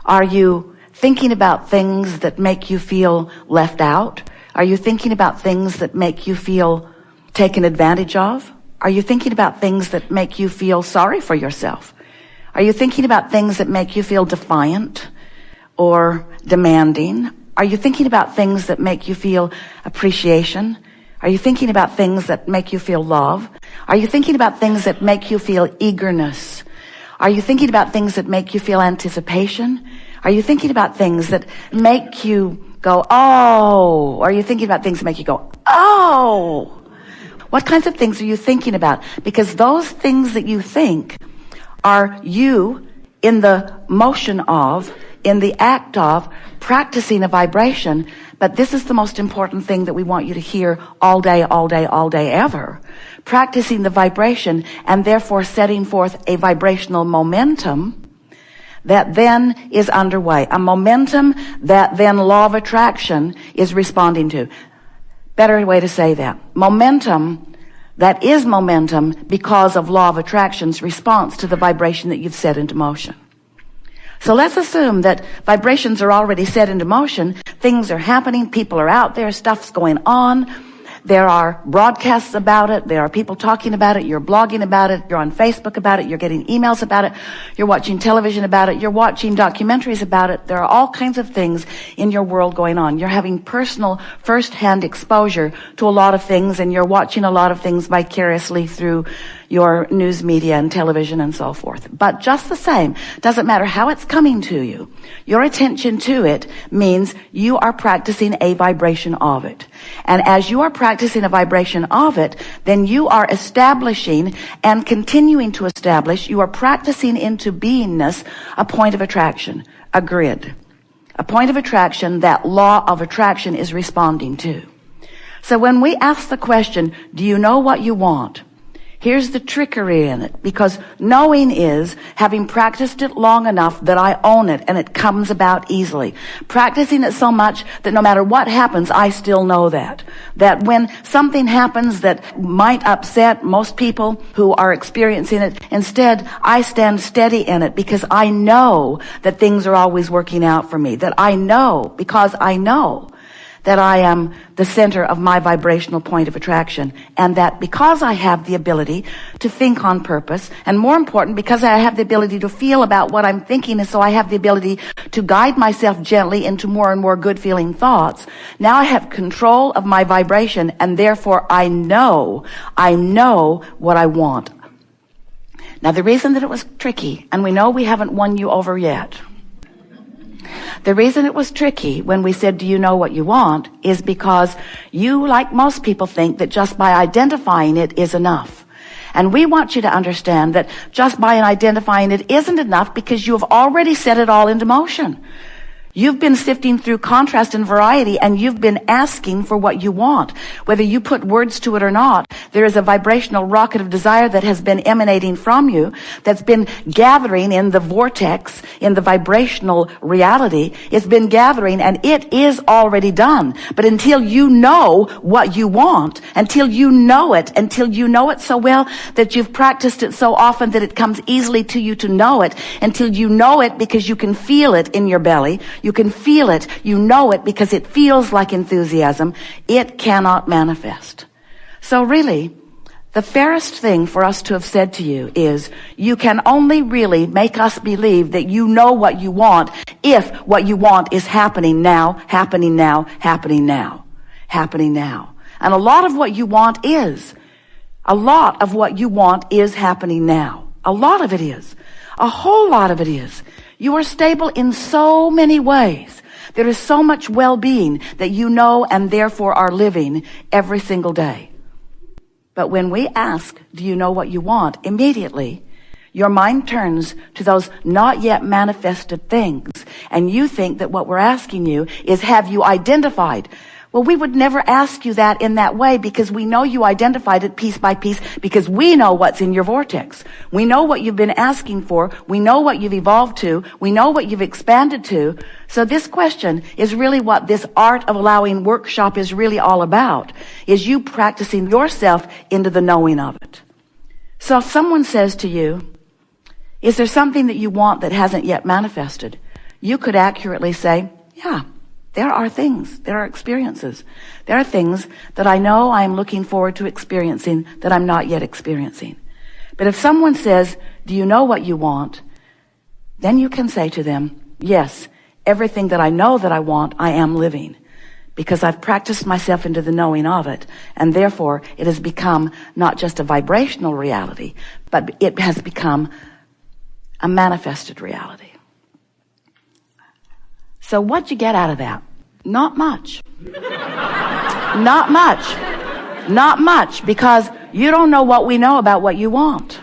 Are you thinking about things that make you feel left out? Are you thinking about things that make you feel taken advantage of? Are you thinking about things that make you feel sorry for yourself? Are you thinking about things that make you feel defiant or demanding? Are you thinking about things that make you feel appreciation? Are you thinking about things that make you feel love? Are you thinking about things that make you feel eagerness? Are you thinking about things that make you feel anticipation? Are you thinking about things that make you go, oh? Or are you thinking about things that make you go, oh? What kinds of things are you thinking about? Because those things that you think are you in the motion of, in the act of, practicing a vibration. But this is the most important thing that we want you to hear all day, all day, all day, ever. Practicing the vibration and therefore setting forth a vibrational momentum that then is underway. A momentum that then law of attraction is responding to. Better way to say that. Momentum that is momentum because of law of attraction's response to the vibration that you've set into motion. So let's assume that vibrations are already set into motion. Things are happening. People are out there. Stuff's going on. There are broadcasts about it. There are people talking about it. You're blogging about it. You're on Facebook about it. You're getting emails about it. You're watching television about it. You're watching documentaries about it. There are all kinds of things in your world going on. You're having personal, first-hand exposure to a lot of things, and you're watching a lot of things vicariously through your news media and television and so forth. But just the same, doesn't matter how it's coming to you, your attention to it means you are practicing a vibration of it. And as you are practicing a vibration of it, then you are establishing and continuing to establish, you are practicing into beingness a point of attraction, a grid. A point of attraction that law of attraction is responding to. So when we ask the question, do you know what you want? Here's the trickery in it, because knowing is having practiced it long enough that I own it and it comes about easily. Practicing it so much that no matter what happens, I still know that. That when something happens that might upset most people who are experiencing it, instead I stand steady in it because I know that things are always working out for me. That I know, because I know that I am the center of my vibrational point of attraction, and that because I have the ability to think on purpose, and more important, because I have the ability to feel about what I'm thinking, and so I have the ability to guide myself gently into more and more good-feeling thoughts, now I have control of my vibration, and therefore I know what I want. Now, the reason that it was tricky, and we know we haven't won you over yet, the reason it was tricky when we said, do you know what you want, is because you, like most people, think that just by identifying it is enough. And we want you to understand that just by identifying it isn't enough, because you have already set it all into motion. You've been sifting through contrast and variety, and you've been asking for what you want. Whether you put words to it or not, there is a vibrational rocket of desire that has been emanating from you, that's been gathering in the vortex, in the vibrational reality. It's been gathering, and it is already done. But until you know what you want, until you know it so well that you've practiced it so often that it comes easily to you to know it, until you know it because you can feel it in your belly, you can feel it, you know it because it feels like enthusiasm, it cannot manifest. So really, the fairest thing for us to have said to you is, you can only really make us believe that you know what you want if what you want is happening now, happening now, happening now, happening now. And a lot of what you want is. A lot of what you want is happening now. A lot of it is. A whole lot of it is. You are stable in so many ways. There is so much well-being that you know and therefore are living every single day. But when we ask, do you know what you want? Immediately, your mind turns to those not yet manifested things. And you think that what we're asking you is, have you identified? Well, we would never ask you that in that way, because we know you identified it piece by piece, because we know what's in your vortex. We know what you've been asking for. We know what you've evolved to. We know what you've expanded to. So this question is really what this Art of Allowing workshop is really all about, is you practicing yourself into the knowing of it. So if someone says to you, is there something that you want that hasn't yet manifested? you could accurately say, yeah, there are things, there are experiences. There are things that I know I'm looking forward to experiencing that I'm not yet experiencing. But if someone says, do you know what you want? Then you can say to them, yes, everything that I know that I want, I am living. Because I've practiced myself into the knowing of it. And therefore, it has become not just a vibrational reality, but it has become a manifested reality. So what'd you get out of that? Not much. Not much. Not much, because you don't know what we know about what you want.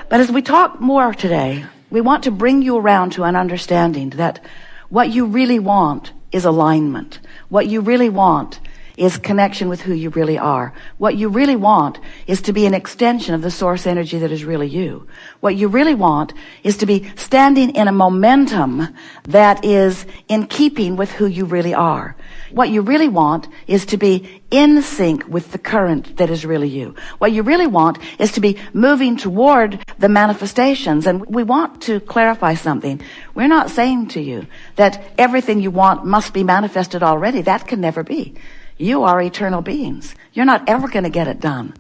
But as we talk more today, we want to bring you around to an understanding that what you really want is alignment. What you really want is connection with who you really are. What you really want is to be an extension of the source energy that is really you. What you really want is to be standing in a momentum that is in keeping with who you really are. What you really want is to be in sync with the current that is really you. What you really want is to be moving toward the manifestations. And we want to clarify something. We're not saying to you that everything you want must be manifested already. That can never be. You are eternal beings. You're not ever going to get it done.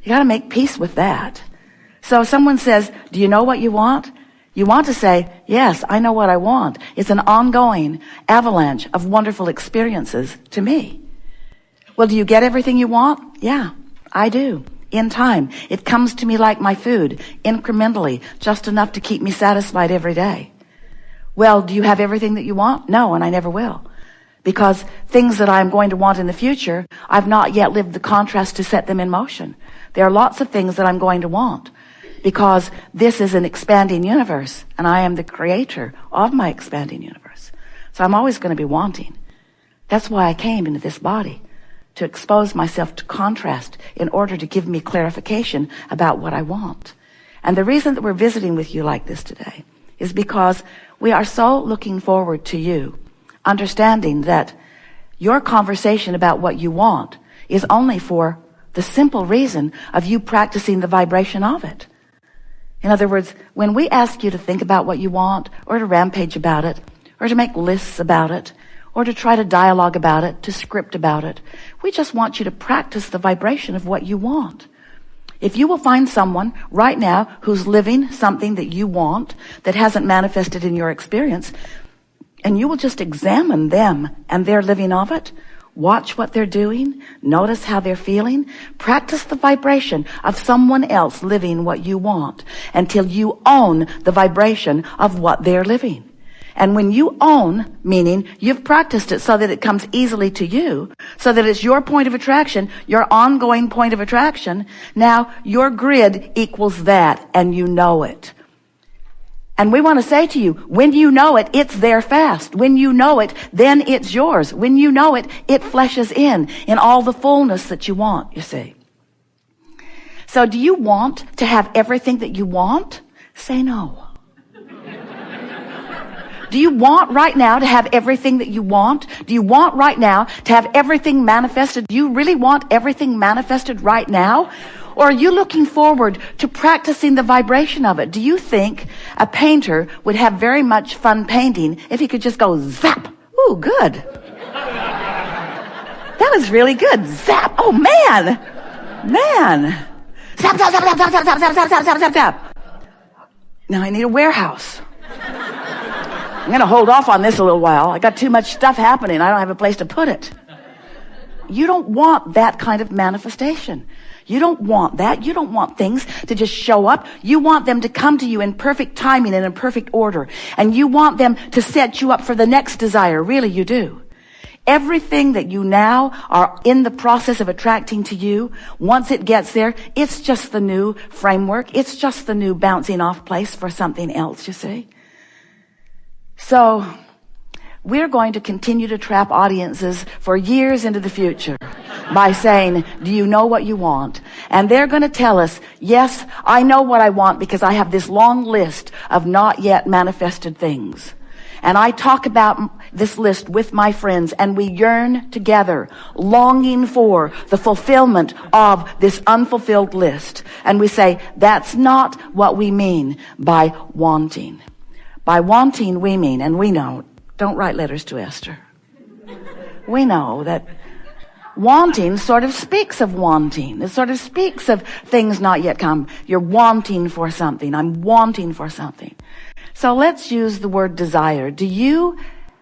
You got to make peace with that. So if someone says, do you know what you want? You want to say, yes, I know what I want. It's an ongoing avalanche of wonderful experiences to me. Well, do you get everything you want? Yeah, I do. In time. It comes to me like my food, incrementally, just enough to keep me satisfied every day. Well, do you have everything that you want? No, and I never will. Because things that I'm going to want in the future, I've not yet lived the contrast to set them in motion. There are lots of things that I'm going to want because this is an expanding universe and I am the creator of my expanding universe. So I'm always going to be wanting. That's why I came into this body, to expose myself to contrast in order to give me clarification about what I want. And the reason that we're visiting with you like this today is because we are so looking forward to you understanding that your conversation about what you want is only for the simple reason of you practicing the vibration of it. In other words, when we ask you to think about what you want, or to rampage about it, or to make lists about it, or to try to dialogue about it, to script about it, we just want you to practice the vibration of what you want. If you will find someone right now who's living something that you want that hasn't manifested in your experience, and you will just examine them and their living of it, watch what they're doing, notice how they're feeling, practice the vibration of someone else living what you want until you own the vibration of what they're living. And when you own, meaning you've practiced it so that it comes easily to you, so that it's your point of attraction, your ongoing point of attraction, now your grid equals that and you know it. And we want to say to you, when you know it, it's there fast. When you know it, then it's yours. When you know it, it fleshes in all the fullness that you want, you see. So do you want to have everything that you want? Say no. Do you want right now to have everything that you want? Do you want right now to have everything manifested? Do you really want everything manifested right now? Or are you looking forward to practicing the vibration of it? Do you think a painter would have very much fun painting if he could just go zap? Ooh, good. That was really good. Zap. Oh, man. Man. Zap, zap, zap, zap, zap, zap, zap, zap, zap, zap, zap, zap. Now I need a warehouse. I'm going to hold off on this a little while. I got too much stuff happening. I don't have a place to put it. You don't want that kind of manifestation. You don't want that. You don't want things to just show up. You want them to come to you in perfect timing and in perfect order. And you want them to set you up for the next desire. Really, you do. Everything that you now are in the process of attracting to you, once it gets there, it's just the new framework. It's just the new bouncing off place for something else, you see. So we're going to continue to trap audiences for years into the future by saying, do you know what you want? And they're going to tell us, yes, I know what I want because I have this long list of not yet manifested things. And I talk about this list with my friends and we yearn together, longing for the fulfillment of this unfulfilled list. And we say, that's not what we mean by wanting. By wanting, we mean, and we know, don't write letters to Esther. We know that wanting sort of speaks of wanting. It sort of speaks of things not yet come. You're wanting for something. I'm wanting for something. So let's use the word desire. Do you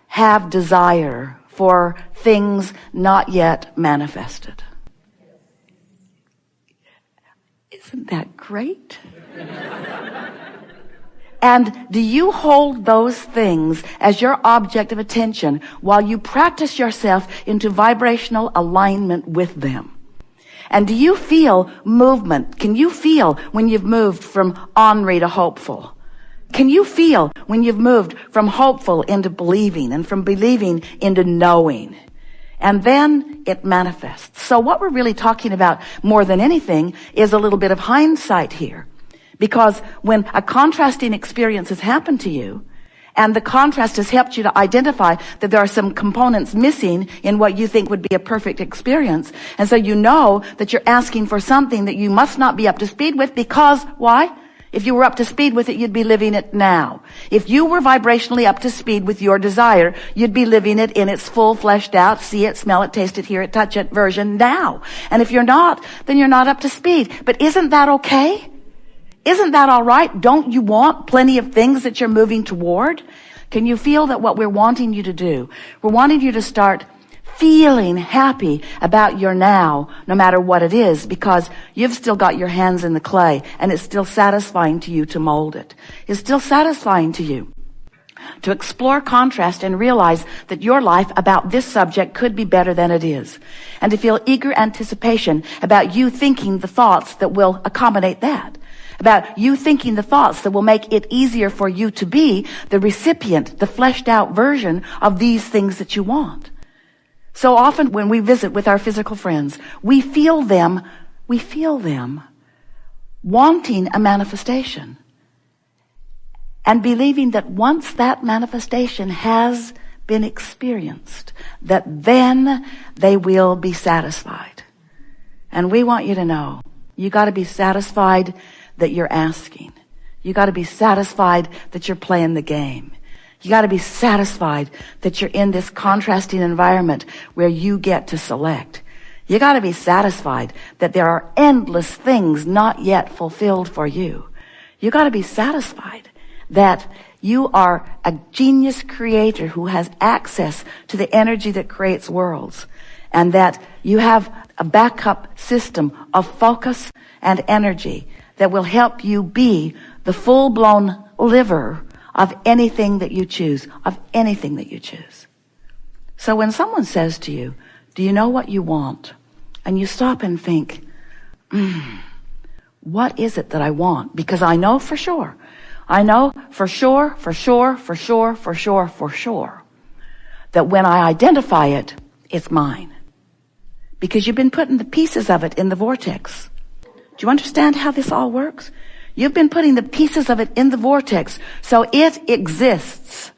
have desire for things not yet manifested? Isn't that great? And do you hold those things as your object of attention while you practice yourself into vibrational alignment with them? And do you feel movement? Can you feel when you've moved from ornery to hopeful? Can you feel when you've moved from hopeful into believing and from believing into knowing? And then it manifests. So what we're really talking about more than anything is a little bit of hindsight here. Because when a contrasting experience has happened to you, and the contrast has helped you to identify that there are some components missing in what you think would be a perfect experience, and so you know that you're asking for something that you must not be up to speed with because, why? If you were up to speed with it, you'd be living it now. If you were vibrationally up to speed with your desire, you'd be living it in its full, fleshed out, see it, smell it, taste it, hear it, touch it version now. And if you're not, then you're not up to speed. But isn't that okay? Isn't that all right? Don't you want plenty of things that you're moving toward? Can you feel that what we're wanting you to do? We're wanting you to start feeling happy about your now, no matter what it is, because you've still got your hands in the clay, and it's still satisfying to you to mold it. It's still satisfying to you to explore contrast and realize that your life about this subject could be better than it is, and to feel eager anticipation about you thinking the thoughts that will accommodate that. About you thinking the thoughts that will make it easier for you to be the recipient, the fleshed out version of these things that you want. So often when we visit with our physical friends, we feel them wanting a manifestation and believing that once that manifestation has been experienced, that then they will be satisfied. And we want you to know, you got to be satisfied that you're asking. You got to be satisfied that you're playing the game. You got to be satisfied that you're in this contrasting environment where you get to select. You got to be satisfied that there are endless things not yet fulfilled for you. You got to be satisfied that you are a genius creator who has access to the energy that creates worlds, and that you have a backup system of focus and energy that will help you be the full-blown liver of anything that you choose, of anything that you choose. So when someone says to you, do you know what you want? And you stop and think, what is it that I want? Because I know for sure. I know for sure that when I identify it, it's mine. Because you've been putting the pieces of it in the vortex. Do you understand how this all works? You've been putting the pieces of it in the vortex, so it exists.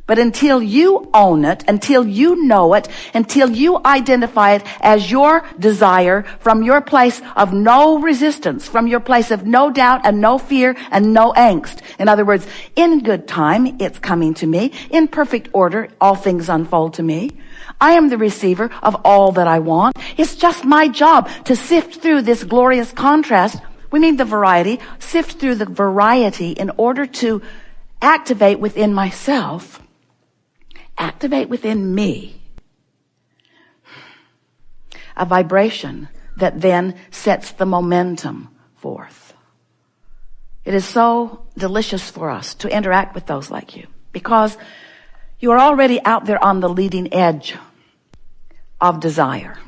But until you own it, until you know it, until you identify it as your desire from your place of no resistance, from your place of no doubt and no fear and no angst. In other words, in good time, it's coming to me. In perfect order, all things unfold to me. I am the receiver of all that I want. It's just my job to sift through this glorious contrast. We mean the variety. Sift through the variety in order to activate within myself, activate within me, a vibration that then sets the momentum forth. It is so delicious for us to interact with those like you, because you are already out there on the leading edge of desire.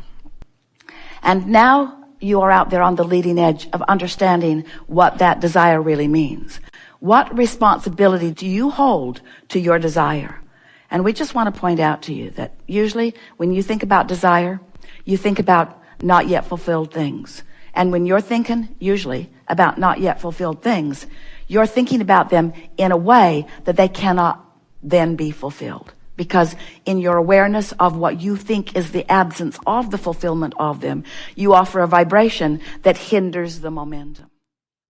And now you are out there on the leading edge of understanding what that desire really means. What responsibility do you hold to your desire? And we just want to point out to you that usually when you think about desire, you think about not yet fulfilled things. And when you're thinking, usually, about not yet fulfilled things, you're thinking about them in a way that they cannot then be fulfilled. Because in your awareness of what you think is the absence of the fulfillment of them, you offer a vibration that hinders the momentum.